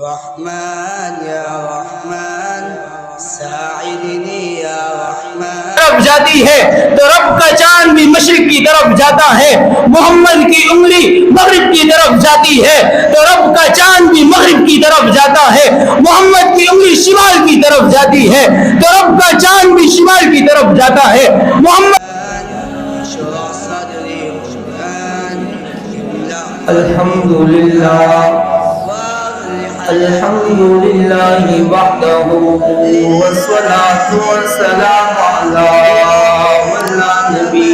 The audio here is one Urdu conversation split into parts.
رحمن یا رحمن ساعدنی یا رحمن طرف جاتی ہے تو رب کا چاند بھی مشرق کی طرف جاتا ہے. محمد کی انگلی مغرب کی طرف جاتی ہے تو رب کا چاند بھی مغرب کی طرف جاتا ہے. محمد کی انگلی شمال کی طرف جاتی ہے تو رب کا چاند بھی شمال کی طرف جاتا ہے. محمد اشرح صدری قرآن الحمدللہ الحمدللہ وحدہ والصلاة والسلام علی من لا نبی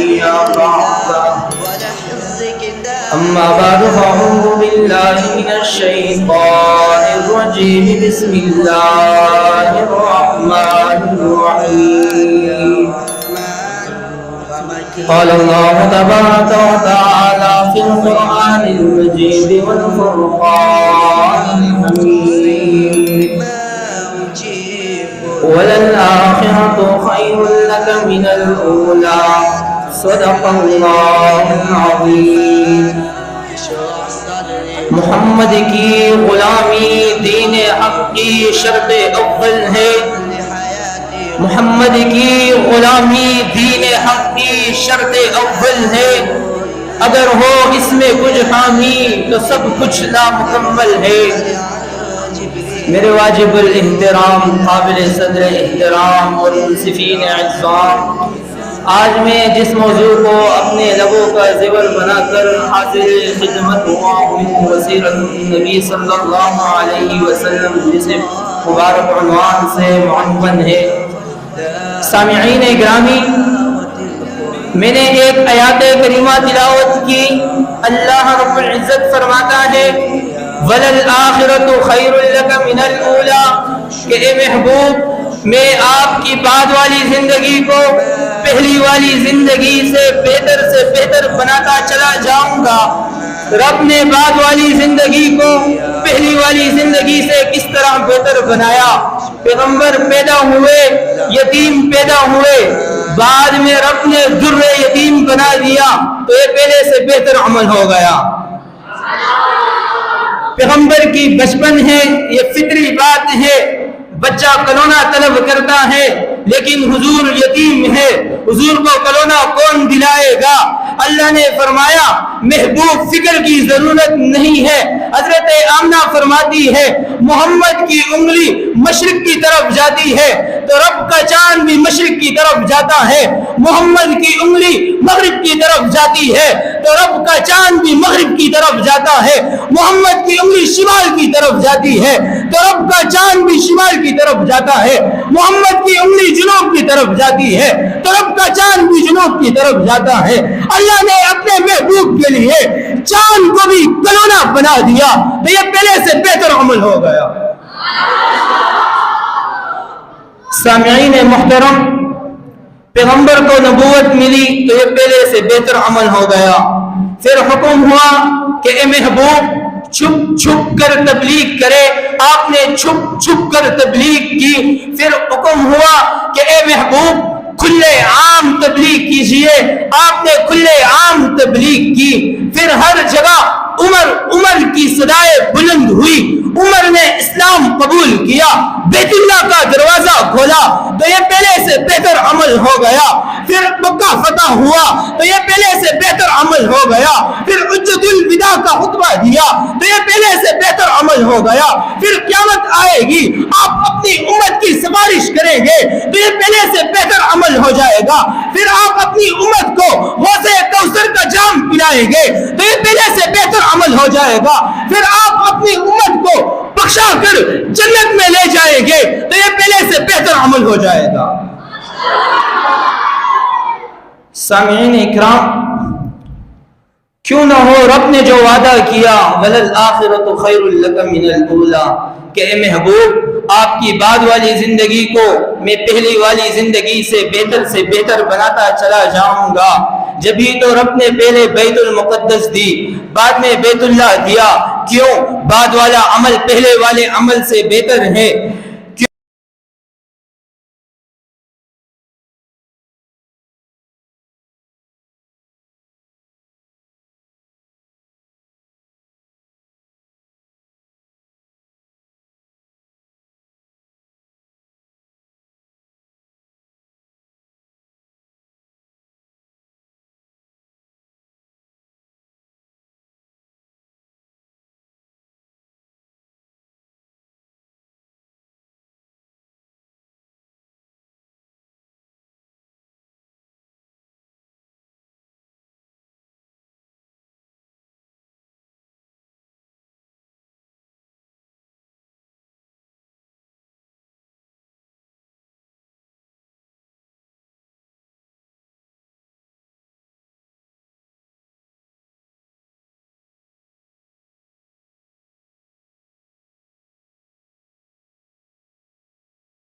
بعدہ. اما بعد فاعوذ باللہ من الشیطان الرجیم بسم اللہ الرحمن الرحیم. قال الله تبارك وتعالى في القرآن المجيد والفرقان الحميد وللآخرة خير لك من الأولى صدق الله العظيم. محمد کی غلامی دین حق کی شرط اول ہے. محمد کی غلامی دین حق کی شرط اول ہے. اگر ہو اس میں کچھ حامی تو سب کچھ نامکمل ہے. میرے واجب الاحترام قابل صدر احترام اور منصفین اعزام، آج میں جس موضوع کو اپنے لبوں کا زیور بنا کر حاضر خدمت ہوا ہوں وسیرت النبی صلی اللہ علیہ وسلم جسے مبارک عنوان سے معنون ہے. سامعین گرامی، میں نے ایک آیات کریمہ تلاوت کی. اللہ رب العزت فرماتا ہے وَلَلْآخِرَةُ خَيْرٌ لَكَ مِنَ الْأُولَى، کہ اے محبوب میں آپ کی بعد والی زندگی کو پہلی والی زندگی سے بہتر بناتا چلا جاؤں گا. رب نے بعد والی زندگی کو پہلی والی زندگی سے کس طرح بہتر بنایا؟ پیغمبر پیدا ہوئے، یتیم پیدا ہوئے، بعد میں رب نے در یتیم بنا دیا تو یہ پہلے سے بہتر عمل ہو گیا. پیغمبر کی بچپن ہے، یہ فطری بات ہے. بچہ کلونا طلب کرتا ہے لیکن حضور یتیم ہے، حضور کو کلونا کون دلائے گا؟ اللہ نے فرمایا محبوب فکر کی ضرورت نہیں ہے. حضرت آمنہ فرماتی ہے محمد کی انگلی مشرق کی طرف جاتی ہے تو رب کا چاند بھی مشرق کی طرف جاتا ہے. محمد کی انگلی مغرب کی طرف جاتی ہے تو رب کا چاند بھی مغرب کی طرف جاتا ہے. محمد کی انگلی شمال کی طرف جاتی ہے تو رب کا چاند بھی شمال کی طرف جاتا ہے. محمد کی انگلی جنوب کی طرف جاتی ہے تو رب کا چاند بھی جنوب کی طرف جاتا ہے. اللہ نے اپنے محبوب کے لیے چاند کو بھی کلونا بنا دیا تو یہ پہلے سے بہتر عمل ہو گیا. سامعین محترم، پیغمبر کو نبوت ملی تو یہ پہلے سے بہتر عمل ہو گیا. پھر حکم ہوا کہ اے محبوب چھپ چھپ کر تبلیغ کرے. آپ نے چھپ چھپ کر تبلیغ کی. پھر حکم ہوا کہ اے محبوب کھلے عام تبلیغ کیجئے. آپ نے کھلے عام تبلیغ کی. پھر ہر جگہ عمر کی صدائے بلند ہوئی. عمر نے اسلام قبول کیا، بیت اللہ کا دروازہ کھولا تو یہ پہلے سے بہتر عمل ہو گیا. پھر مکہ فتح ہوا تو یہ پہلے سے بہتر عمل ہو گیا. پھر حجۃ الوداع کا خطبہ دیا تو یہ پہلے سے بہتر عمل ہو گیا. پھر قیامت آئے گی، آپ اپنی امت کی سفارش کریں گے تو یہ پہلے سے بہتر عمل ہو جائے گا. پھر آپ اپنی امت کو حوض کوثر کا جام پلائیں گے تو یہ پہلے سے بہتر عمل ہو جائے گا. پھر آپ اپنی امت کو بخشا کر جنت میں لے جائیں گے تو یہ پہلے سے بہتر عمل ہو جائے گا. سامعین اکرام، کیوں نہ ہو رب نے جو وعدہ کیا وَلَلْآخِرَةُ خَيْرٌ لَكَ مِنَ الْأُولَى، کہ اے محبوب آپ کی بعد والی زندگی کو میں پہلی والی زندگی سے بہتر بناتا چلا جاؤں گا. جبھی تو رب نے پہلے بیت المقدس دی، بعد میں بیت اللہ دیا. کیوں؟ بعد والا عمل پہلے والے عمل سے بہتر ہے.